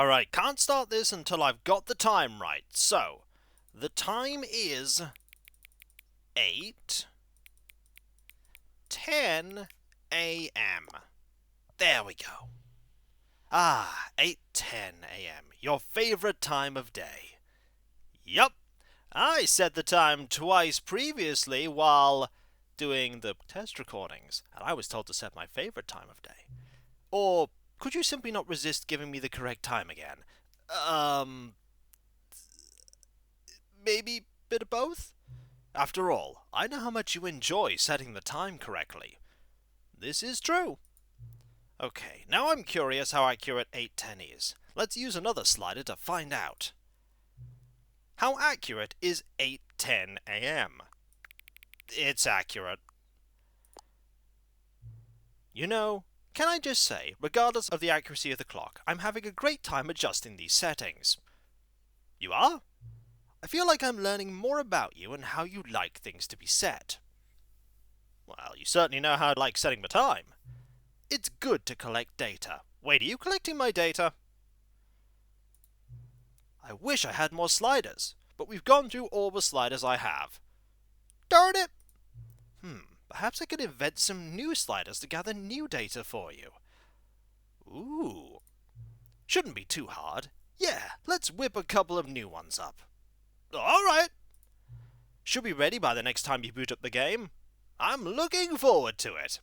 Alright, can't start this until I've got the time right. So, the time is 8:10 a.m. There we go. 8:10 a.m. Your favorite time of day. Yup, I said the time twice previously while doing the test recordings, and I was told to set my favorite time of day. Or could you simply not resist giving me the correct time again? Maybe a bit of both? After all, I know how much you enjoy setting the time correctly. This is true. Okay, now I'm curious how accurate 8:10 is. Let's use another slider to find out. How accurate is 8:10 a.m.? It's accurate. You know, can I just say, regardless of the accuracy of the clock, I'm having a great time adjusting these settings. You are? I feel like I'm learning more about you and how you like things to be set. Well, you certainly know how I like setting the time. It's good to collect data. Wait, are you collecting my data? I wish I had more sliders, but we've gone through all the sliders I have. Darn it! Perhaps I could invent some new sliders to gather new data for you. Ooh. Shouldn't be too hard. Yeah, let's whip a couple of new ones up. Alright. Should be ready by the next time you boot up the game. I'm looking forward to it.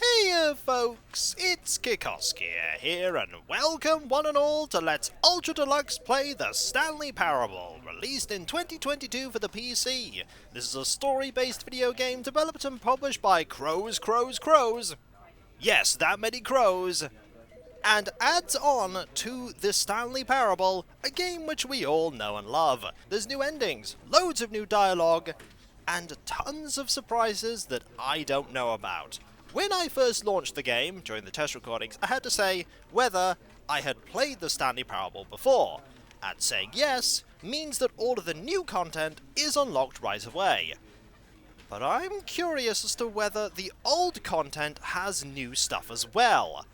Hey folks, it's Kikoskia here, and welcome one and all to Let's Ultra Deluxe play the Stanley Parable, released in 2022 for the PC. This is a story-based video game developed and published by Crows. Yes, that many crows. And adds on to the Stanley Parable, a game which we all know and love. There's new endings, loads of new dialogue, and tons of surprises that I don't know about. When I first launched the game, during the test recordings, I had to say whether I had played the Stanley Parable before, and saying yes means that all of the new content is unlocked right away. But I'm curious as to whether the old content has new stuff as well.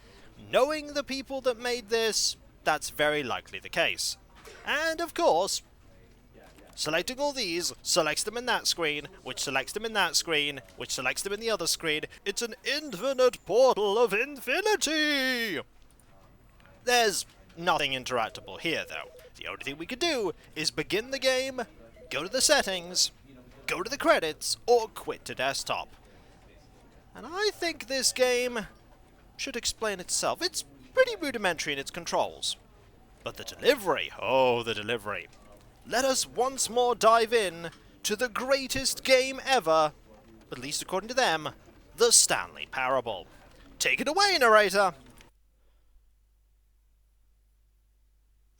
Knowing the people that made this, that's very likely the case. And of course, selecting all these selects them in that screen, which selects them in that screen, which selects them in the other screen. It's an infinite portal of infinity! There's nothing interactable here, though. The only thing we could do is begin the game, go to the settings, go to the credits, or quit to desktop. And I think this game should explain itself. It's pretty rudimentary in its controls. But the delivery, the delivery. Let us once more dive in to the greatest game ever, at least according to them, the Stanley Parable. Take it away, narrator!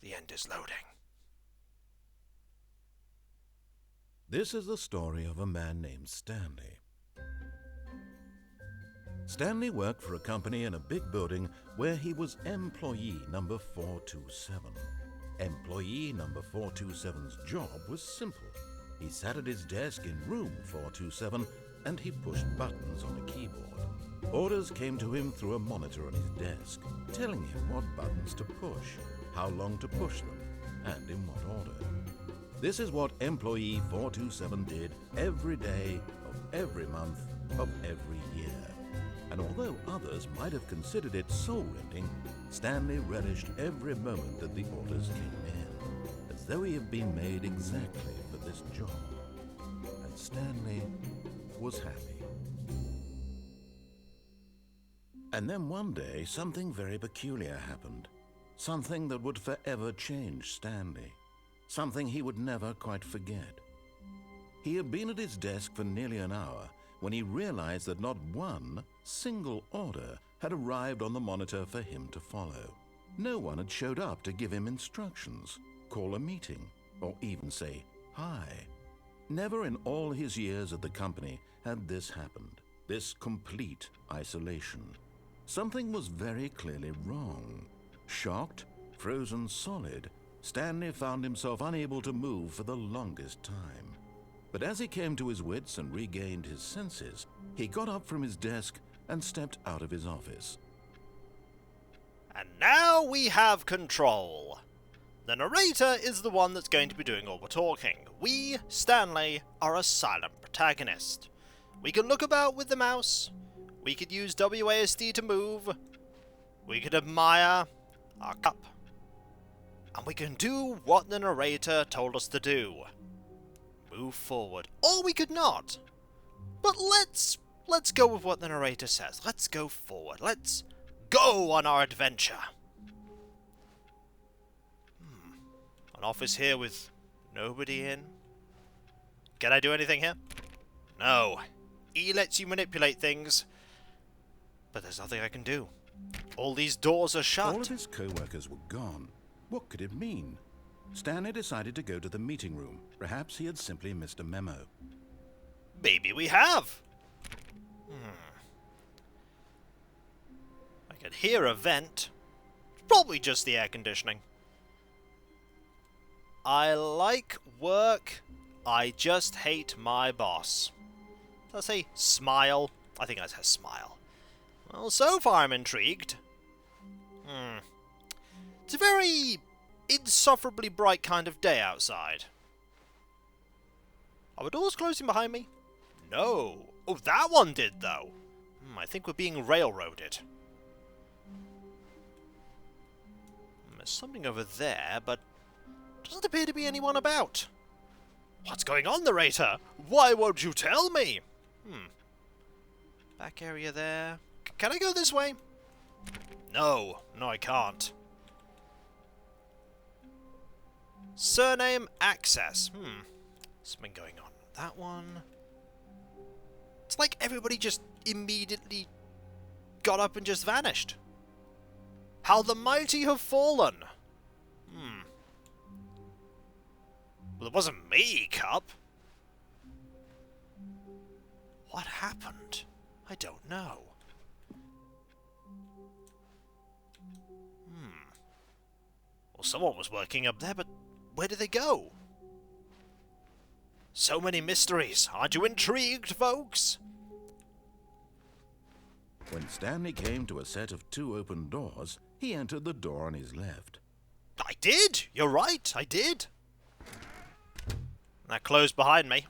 The end is loading. This is the story of a man named Stanley. Stanley worked for a company in a big building where he was employee number 427. Employee number 427's job was simple. He sat at his desk in room 427 and he pushed buttons on a keyboard. Orders came to him through a monitor on his desk, telling him what buttons to push, how long to push them, and in what order. This is what employee 427 did every day of every month of every year. And although others might have considered it soul-rending, Stanley relished every moment that the orders came in, as though he had been made exactly for this job. And Stanley was happy. And then one day, something very peculiar happened. Something that would forever change Stanley. Something he would never quite forget. He had been at his desk for nearly an hour when he realized that not one single order had arrived on the monitor for him to follow. No one had showed up to give him instructions, call a meeting, or even say hi. Never in all his years at the company had this happened, this complete isolation. Something was very clearly wrong. Shocked, frozen solid, Stanley found himself unable to move for the longest time. But as he came to his wits and regained his senses, he got up from his desk and stepped out of his office. And now we have control. The narrator is the one that's going to be doing all the talking. We, Stanley, are a silent protagonist. We can look about with the mouse. We could use WASD to move. We could admire our cup. And we can do what the narrator told us to do. Move forward. Or we could not. But let's go with what the narrator says. Let's go forward. Let's go on our adventure. An office here with nobody in. Can I do anything here? No. E lets you manipulate things. But there's nothing I can do. All these doors are shut. All of his co-workers were gone. What could it mean? Stanley decided to go to the meeting room. Perhaps he had simply missed a memo. Maybe we have. I could hear a vent. Probably just the air conditioning. I like work. I just hate my boss. Did I say smile? I think I said smile. Well, so far I'm intrigued. It's a very insufferably bright kind of day outside. Are the doors closing behind me? No. Oh, that one did, though. I think we're being railroaded. There's something over there, but doesn't appear to be anyone about. What's going on, narrator? Why won't you tell me? Back area there. Can I go this way? No, I can't. Surname access. Something going on. That one. It's like everybody just immediately got up and just vanished. How the mighty have fallen. Well, it wasn't me, Cup. What happened? I don't know. Well, someone was working up there, but where did they go? So many mysteries. Aren't you intrigued, folks? When Stanley came to a set of 2 open doors, he entered the door on his left. I did! You're right, I did. That closed behind me.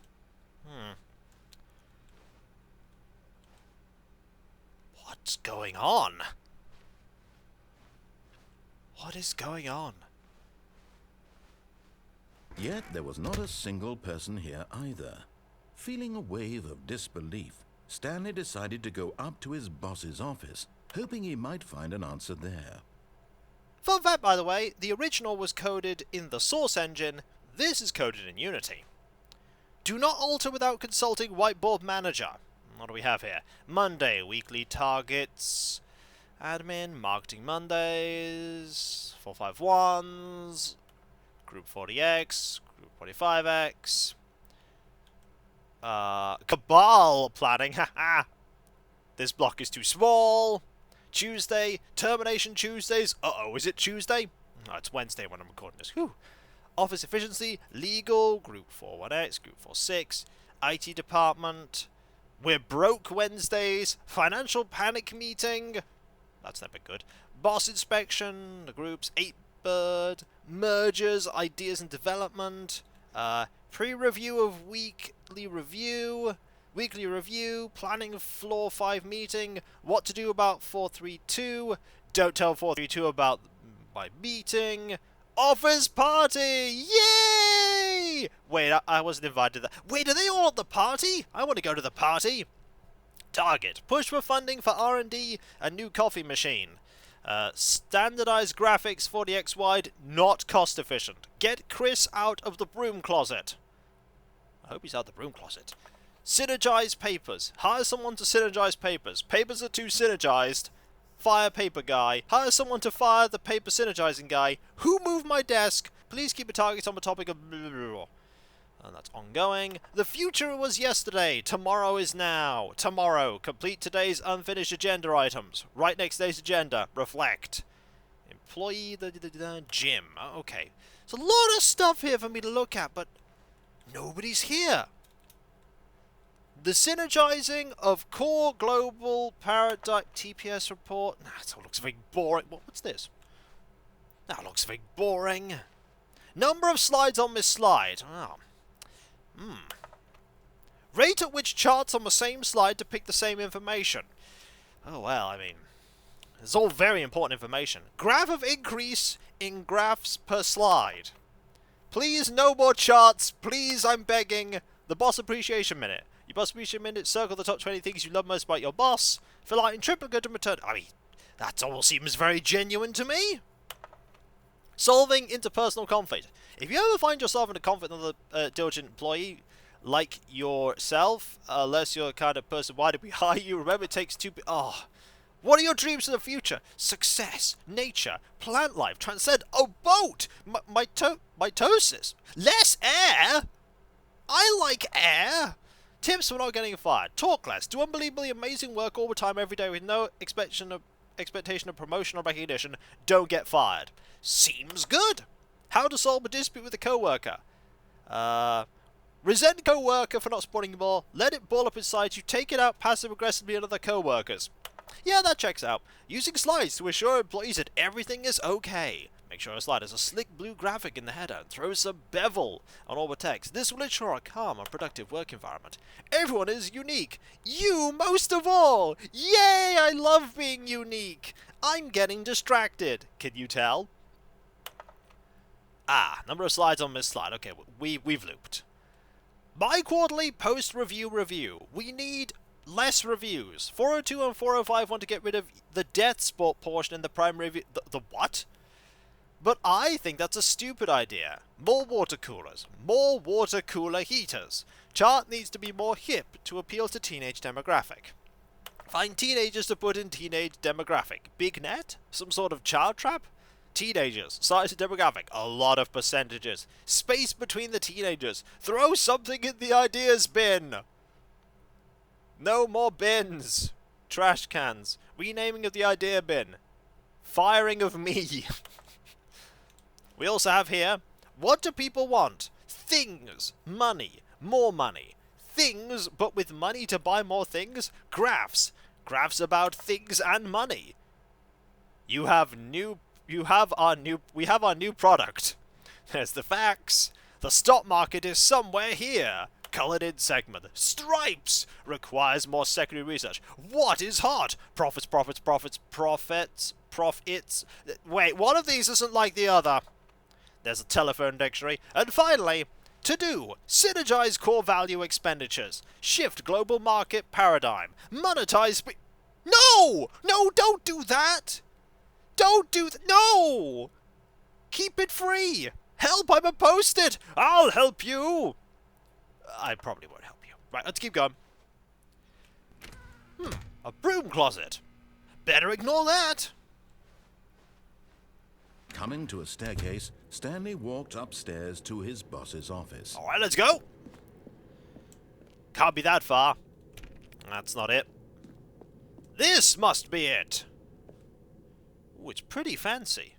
What's going on? What is going on? Yet there was not a single person here either. Feeling a wave of disbelief, Stanley decided to go up to his boss's office, hoping he might find an answer there. Fun fact, by the way, the original was coded in the Source engine. This is coded in Unity. Do not alter without consulting Whiteboard Manager. What do we have here? Monday, weekly targets, admin, marketing Mondays, 451s, group 40x, group 45x, cabal planning, haha. This block is too small. Tuesday, termination Tuesdays. Uh-oh, is it Tuesday? No, it's Wednesday when I'm recording this. Whew. Office efficiency, legal, group 41x, group 46, IT department. We're broke Wednesdays, financial panic meeting. That's never good. Boss inspection, the groups, 8bird, mergers, ideas and development, pre-review of weekly review, planning floor 5 meeting, what to do about 432, don't tell 432 about my meeting, office party, yay! Wait, I wasn't invited to that. Wait, are they all at the party? I want to go to the party. Target, push for funding for R&D and new coffee machine. Standardized graphics 40x wide, not cost efficient. Get Chris out of the broom closet. I hope he's out of the broom closet. Synergize papers. Hire someone to synergize papers. Papers are too synergized. Fire paper guy. Hire someone to fire the paper synergizing guy. Who moved my desk? Please keep a target on the topic of blah, blah, blah. And that's ongoing. The future was yesterday. Tomorrow is now. Tomorrow. Complete today's unfinished agenda items. Write next day's agenda. Reflect. Employee gym. Okay. There's a lot of stuff here for me to look at, but nobody's here. The synergizing of core global paradigm TPS report. Nah, it all looks very boring. What's this? That looks very boring. Number of slides on this slide. Oh. Rate at which charts on the same slide depict the same information. Oh well, I mean, it's all very important information. Graph of increase in graphs per slide. Please, no more charts. Please, I'm begging. The Boss Appreciation Minute. Your Boss Appreciation Minute, circle the top 20 things you love most about your boss. Fill out in triplicate and return. I mean, that all seems very genuine to me. Solving interpersonal conflict. If you ever find yourself in a conflict with a diligent employee like yourself, unless you're the kind of person, why did we hire you? Remember, it takes two... What are your dreams for the future? Success, nature, plant life, transcend, boat, mitosis, less air. I like air. Tips for not getting fired. Talk less. Do unbelievably amazing work all the time, every day, with no expectation of promotion or recognition. Don't get fired. Seems good. How to solve a dispute with a coworker. Resent coworker for not supporting you more. Let it ball up inside you. Take it out passive aggressively on other coworkers. Yeah, that checks out. Using slides to assure employees that everything is okay. Make sure a slide has a slick blue graphic in the header and throw some bevel on all the text. This will ensure a calm and productive work environment. Everyone is unique. You most of all. Yay, I love being unique. I'm getting distracted. Can you tell? Number of slides on this slide. Okay, we've looped. Bi-quarterly post-review review. We need less reviews. 402 and 405 want to get rid of the death sport portion in the primary review. The what? But I think that's a stupid idea. More water coolers. More water cooler heaters. Chart needs to be more hip to appeal to teenage demographic. Find teenagers to put in teenage demographic. Big net? Some sort of child trap? Teenagers. Size of demographic. A lot of percentages. Space between the teenagers. Throw something in the ideas bin. No more bins. Trash cans. Renaming of the idea bin. Firing of me. We also have here, what do people want? Things. Money. More money. Things, but with money to buy more things? Graphs. Graphs about things and money. We have our new product. There's the facts. The stock market is somewhere here. Colored in segment. Stripes. Requires more secondary research. What is hot? Profits. Wait, one of these isn't like the other. There's a telephone dictionary. And finally, to do. Synergize core value expenditures. Shift global market paradigm. Monetize... No! No, don't do that! Don't do that! No! Keep it free! Help, I'm opposed it! I'll help you! I probably won't help you. Right, let's keep going. A broom closet. Better ignore that. Coming to a staircase, Stanley walked upstairs to his boss's office. Alright, let's go. Can't be that far. That's not it. This must be it. Ooh, it's pretty fancy.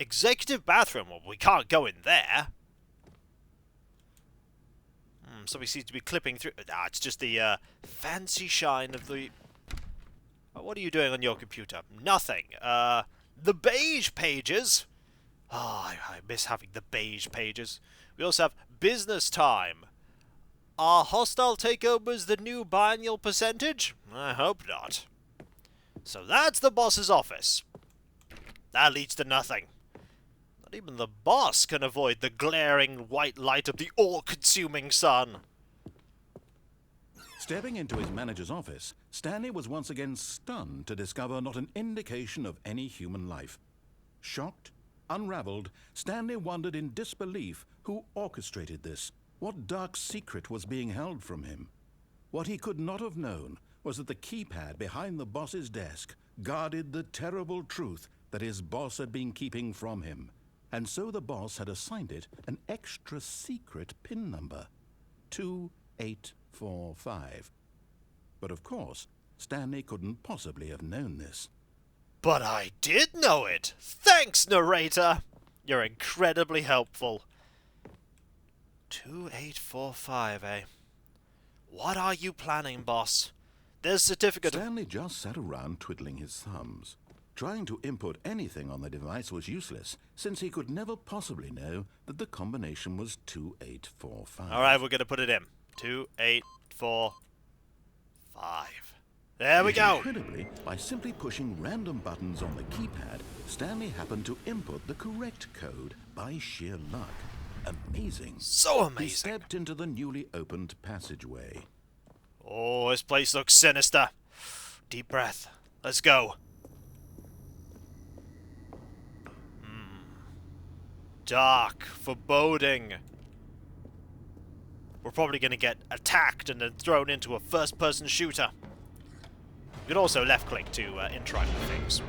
Executive bathroom. Well, we can't go in there. Somebody seems to be clipping through. It's just the fancy shine of the... what are you doing on your computer? Nothing. The beige pages. I miss having the beige pages. We also have business time. Are hostile takeovers the new biennial percentage? I hope not. So that's the boss's office. That leads to nothing. Not even the boss can avoid the glaring white light of the all-consuming sun. Stepping into his manager's office, Stanley was once again stunned to discover not an indication of any human life. Shocked, unraveled, Stanley wondered in disbelief who orchestrated this. What dark secret was being held from him? What he could not have known was that the keypad behind the boss's desk guarded the terrible truth that his boss had been keeping from him. And so the boss had assigned it an extra secret PIN number, 2845. But of course, Stanley couldn't possibly have known this. But I did know it! Thanks, narrator! You're incredibly helpful. 2845, eh? What are you planning, boss? There's certificate of... Stanley just sat around twiddling his thumbs. Trying to input anything on the device was useless, since he could never possibly know that the combination was 2845. Alright, we're gonna put it in. 2845. There we go! Incredibly, by simply pushing random buttons on the keypad, Stanley happened to input the correct code by sheer luck. Amazing. So amazing. He stepped into the newly opened passageway. Oh, this place looks sinister. Deep breath. Let's go. Dark. Foreboding. We're probably going to get attacked and then thrown into a first-person shooter. We could also left-click to interact with things.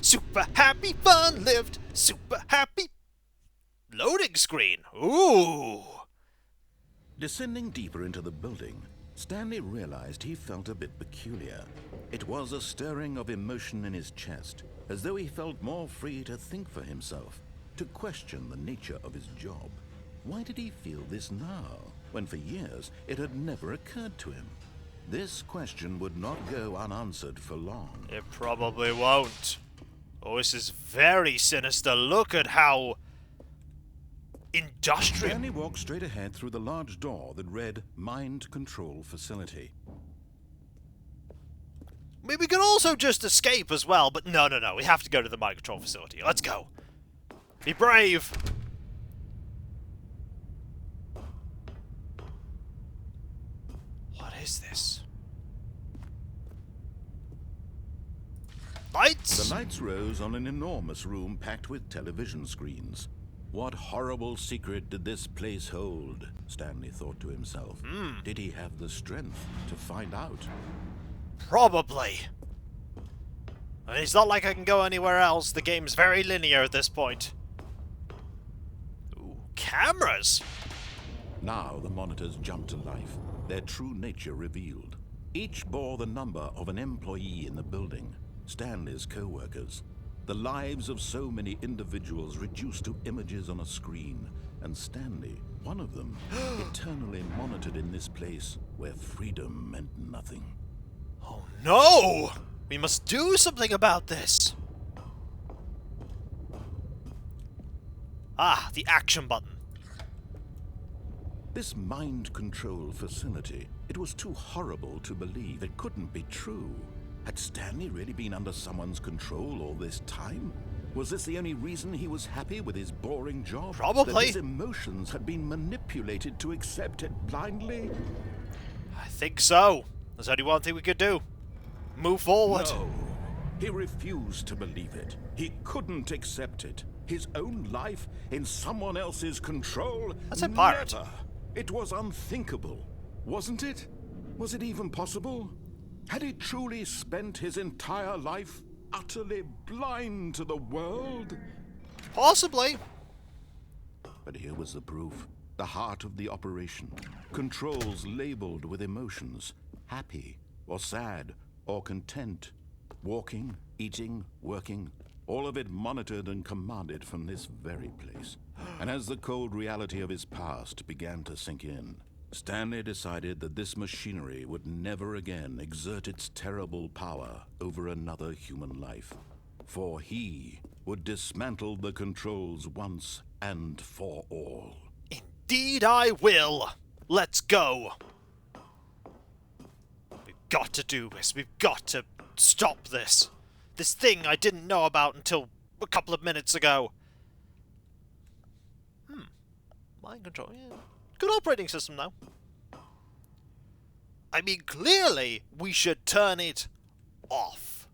Super happy, fun-lived, super happy. Loading screen. Ooh. Descending deeper into the building, Stanley realized he felt a bit peculiar. It was a stirring of emotion in his chest, as though he felt more free to think for himself, to question the nature of his job. Why did he feel this now, when for years it had never occurred to him? This question would not go unanswered for long. It probably won't. Oh, this is very sinister. Look at how industrial. Stanley walked straight ahead through the large door that read Mind Control Facility. I mean, we could also just escape as well, but no. We have to go to the mind control facility. Let's go. Be brave. What is this? Lights? The lights rose on an enormous room packed with television screens. What horrible secret did this place hold? Stanley thought to himself. Did he have the strength to find out? Probably. I mean, it's not like I can go anywhere else. The game's very linear at this point. Ooh, cameras! Now the monitors jumped to life, their true nature revealed. Each bore the number of an employee in the building, Stanley's co-workers. The lives of so many individuals reduced to images on a screen, and Stanley, one of them, eternally monitored in this place where freedom meant nothing. Oh no! We must do something about this! Ah, the action button. This mind control facility, it was too horrible to believe. It couldn't be true. Had Stanley really been under someone's control all this time? Was this the only reason he was happy with his boring job? Probably. That his emotions had been manipulated to accept it blindly? I think so. There's only one thing we could do. Move forward. No. He refused to believe it. He couldn't accept it. His own life in someone else's control? That's a pirate. Never. It was unthinkable, wasn't it? Was it even possible? Had he truly spent his entire life utterly blind to the world? Possibly. But here was the proof. The heart of the operation. Controls labeled with emotions. Happy, or sad, or content. Walking, eating, working. All of it monitored and commanded from this very place. And as the cold reality of his past began to sink in, Stanley decided that this machinery would never again exert its terrible power over another human life. For he would dismantle the controls once and for all. Indeed I will. Let's go. We've got to do this. We've got to stop this. This thing I didn't know about until a couple of minutes ago. Mind control, yeah. Good operating system, though. I mean, clearly, we should turn it off.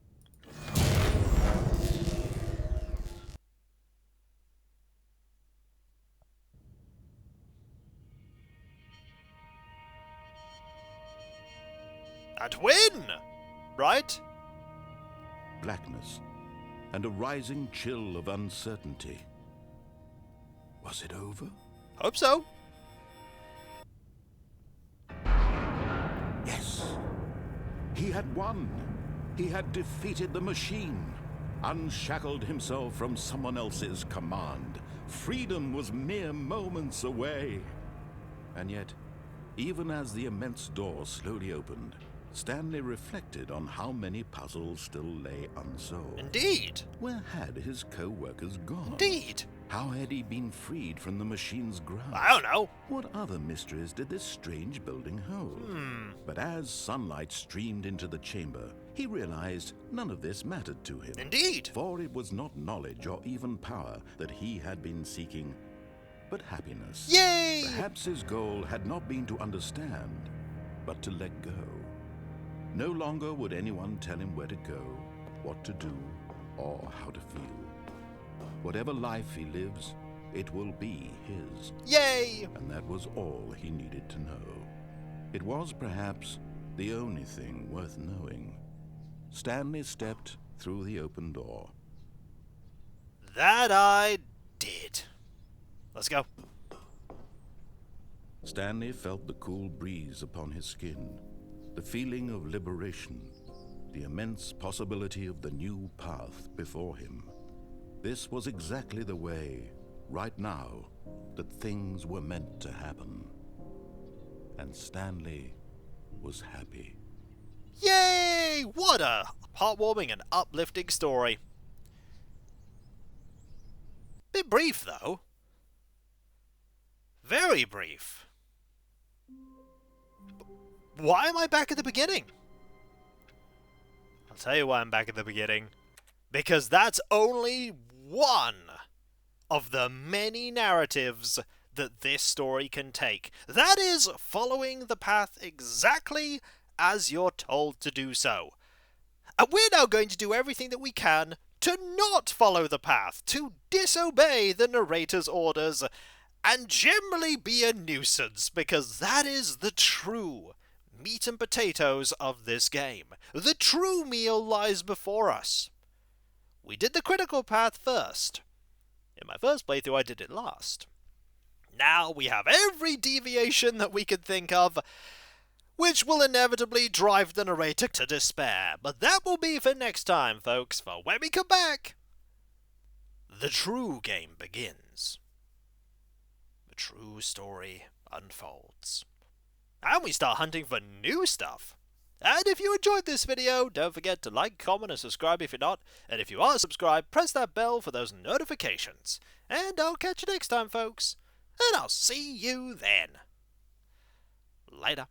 And win! Right? Blackness and a rising chill of uncertainty. Was it over? Hope so. Yes. He had won. He had defeated the machine, unshackled himself from someone else's command. Freedom was mere moments away. And yet, Even as the immense door slowly opened, Stanley reflected on how many puzzles still lay unsolved. Indeed. Where had his co-workers gone? Indeed. How had he been freed from the machine's grasp? I don't know. What other mysteries did this strange building hold? But as sunlight streamed into the chamber, he realized none of this mattered to him. Indeed. For it was not knowledge or even power that he had been seeking, but happiness. Yay! Perhaps his goal had not been to understand, but to let go. No longer would anyone tell him where to go, what to do, or how to feel. Whatever life he lives, it will be his. Yay! And that was all he needed to know. It was perhaps the only thing worth knowing. Stanley stepped through the open door. That I did. Let's go. Stanley felt the cool breeze upon his skin, the feeling of liberation, the immense possibility of the new path before him. This was exactly the way, right now, that things were meant to happen. And Stanley was happy. Yay! What a heartwarming and uplifting story. Bit brief, though. Very brief. Why am I back at the beginning? I'll tell you why I'm back at the beginning. Because that's only one of the many narratives that this story can take. That is following the path exactly as you're told to do so. And we're now going to do everything that we can to not follow the path, to disobey the narrator's orders, and generally be a nuisance, because that is the true meat and potatoes of this game. The true meal lies before us. We did the critical path first. In my first playthrough, I did it last. Now we have every deviation that we could think of, which will inevitably drive the narrator to despair. But that will be for next time, folks, for when we come back, the true game begins. The true story unfolds. And we start hunting for new stuff. And if you enjoyed this video, don't forget to like, comment, and subscribe if you're not. And if you are subscribed, press that bell for those notifications. And I'll catch you next time, folks. And I'll see you then. Later.